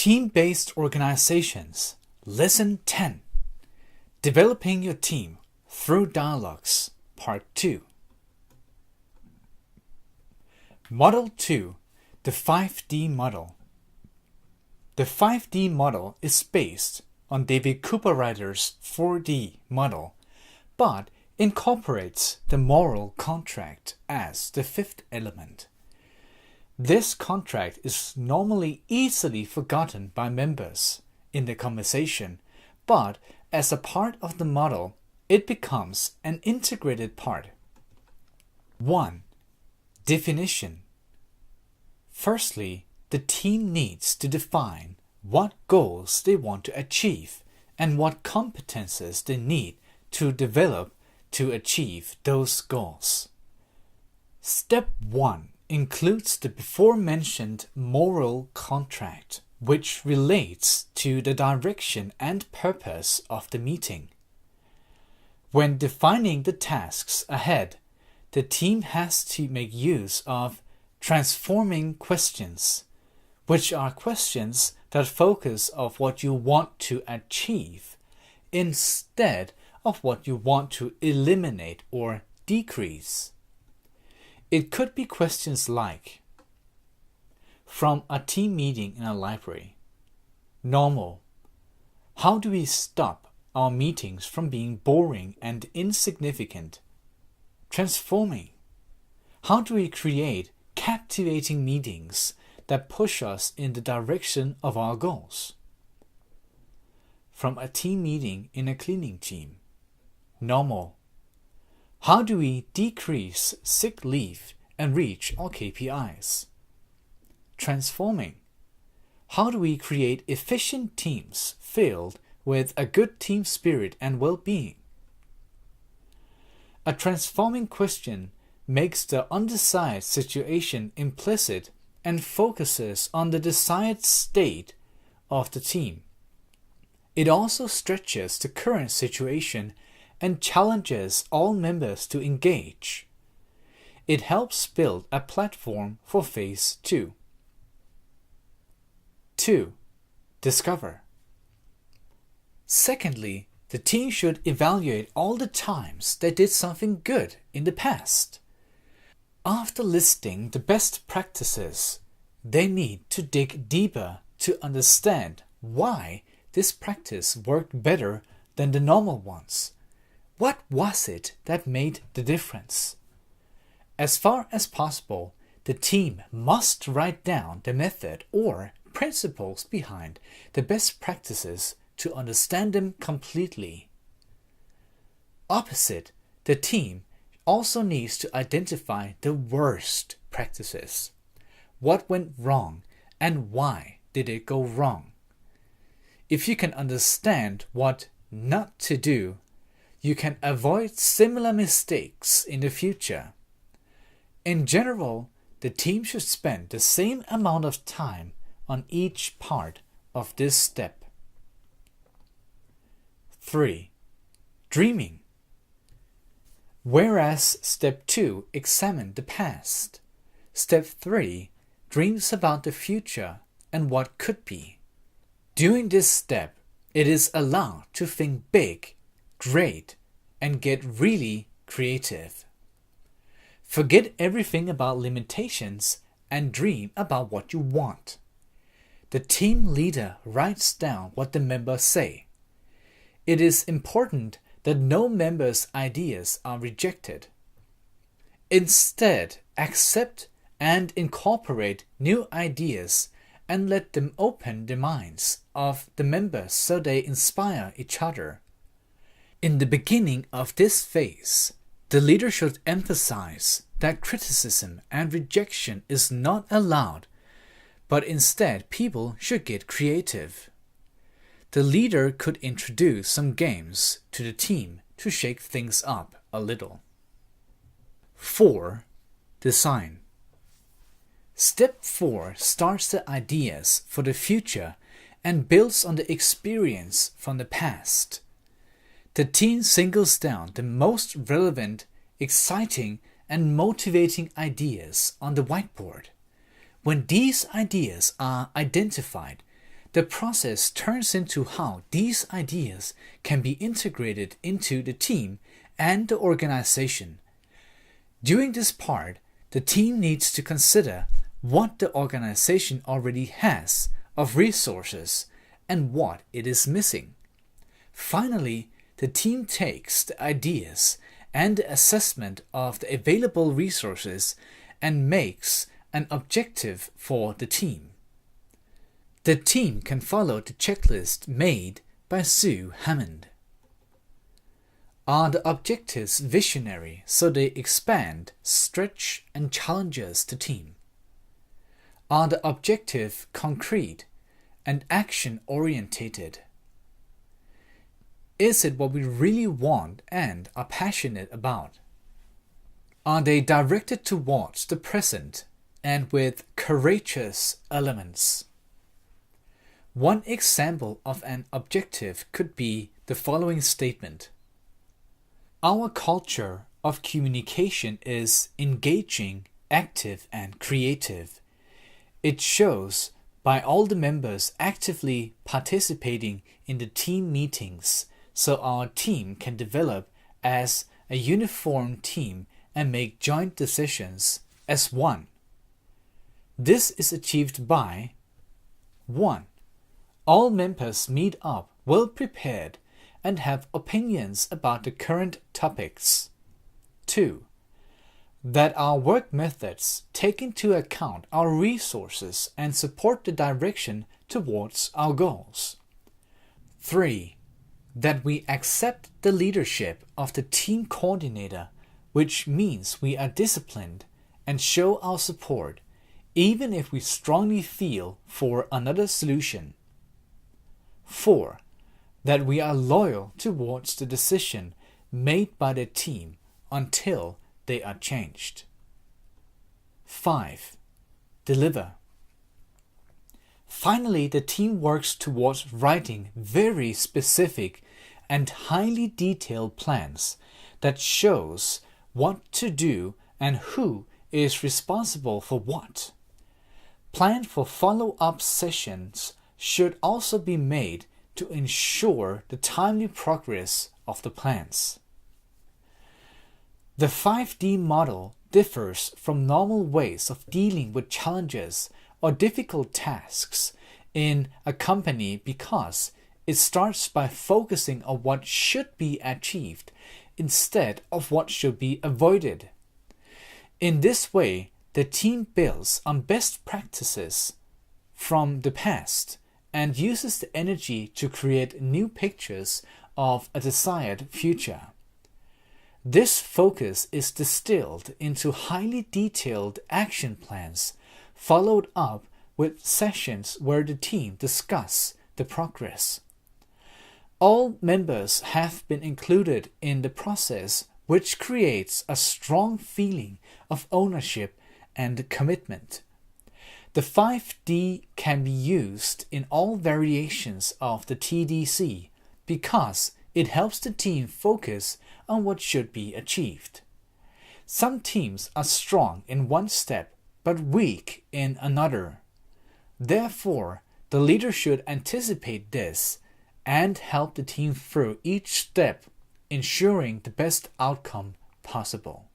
Team-based organizations. Lesson 10. Developing your team through dialogues. Part 2. Model 2. The 5D model. The 5D model is based on David Cooperrider's 4D model, but incorporates the moral contract as the fifth element. This contract is normally easily forgotten by members in the conversation, but as a part of the model, it becomes an integrated part. 1. Definition. Firstly, the team needs to define what goals they want to achieve and what competences they need to develop to achieve those goals. Step 1 includes the before-mentioned moral contract, which relates to the direction and purpose of the meeting. When defining the tasks ahead, the team has to make use of transforming questions, which are questions that focus on what you want to achieve instead of what you want to eliminate or decrease. It could be questions like, from a team meeting in a library, normal, how do we stop our meetings from being boring and insignificant? Transforming, how do we create captivating meetings that push us in the direction of our goals? From a team meeting in a cleaning team, normal, how do we decrease sick leave and reach our KPIs? Transforming, how do we create efficient teams filled with a good team spirit and well-being? A transforming question makes the undesired situation implicit and focuses on the desired state of the team. It also stretches the current situation and challenges all members to engage. It helps build a platform for phase 2. 2. Discover. Secondly, the team should evaluate all the times they did something good in the past. After listing the best practices, they need to dig deeper to understand why this practice worked better than the normal ones. What was it that made the difference? As far as possible, the team must write down the method or principles behind the best practices to understand them completely. Opposite, the team also needs to identify the worst practices. What went wrong and why did it go wrong? If you can understand what not to do, you can avoid similar mistakes in the future. In general, the team should spend the same amount of time on each part of this step. 3. Dreaming. Whereas Step 2 examined the past, Step 3 dreams about the future and what could be. During this step, it is allowed to think big, great, and get really creative. Forget everything about limitations and dream about what you want. The team leader writes down what the members say. It is important that no member's ideas are rejected. Instead, accept and incorporate new ideas and let them open the minds of the members so they inspire each other. In the beginning of this phase, the leader should emphasize that criticism and rejection is not allowed, but instead people should get creative. The leader could introduce some games to the team to shake things up a little. 4. Design. Step 4 starts the ideas for the future and builds on the experience from the past. The team singles down the most relevant, exciting, and motivating ideas on the whiteboard. When these ideas are identified, the process turns into how these ideas can be integrated into the team and the organization. During this part, the team needs to consider what the organization already has of resources and what it is missing. Finally, the team takes the ideas and the assessment of the available resources and makes an objective for the team. The team can follow the checklist made by Sue Hammond. Are the objectives visionary so they expand, stretch, and challenges the team? Are the objectives concrete and action-orientated? Is it what we really want and are passionate about? Are they directed towards the present and with courageous elements? One example of an objective could be the following statement. Our culture of communication is engaging, active, and creative. It shows by all the members actively participating in the team meetings, so our team can develop as a uniform team and make joint decisions as one. This is achieved by 1. All members meet up well prepared and have opinions about the current topics. 2. That our work methods take into account our resources and support the direction towards our goals. 3. That we accept the leadership of the team coordinator, which means we are disciplined and show our support, even if we strongly feel for another solution. 4. That we are loyal towards the decision made by the team until they are changed. 5. Deliver. Finally, the team works towards writing very specific and highly detailed plans that shows what to do and who is responsible for what. Plan for follow-up sessions should also be made to ensure the timely progress of the plans. The 5D model differs from normal ways of dealing with challenges or difficult tasks in a company because it starts by focusing on what should be achieved instead of what should be avoided. In this way, the team builds on best practices from the past and uses the energy to create new pictures of a desired future. This focus is distilled into highly detailed action plans, followed up with sessions where the team discuss the progress. All members have been included in the process, which creates a strong feeling of ownership and commitment. The 5D can be used in all variations of the TDC because it helps the team focus on what should be achieved. Some teams are strong in one step but weak in another. Therefore, the leader should anticipate this and help the team through each step, ensuring the best outcome possible.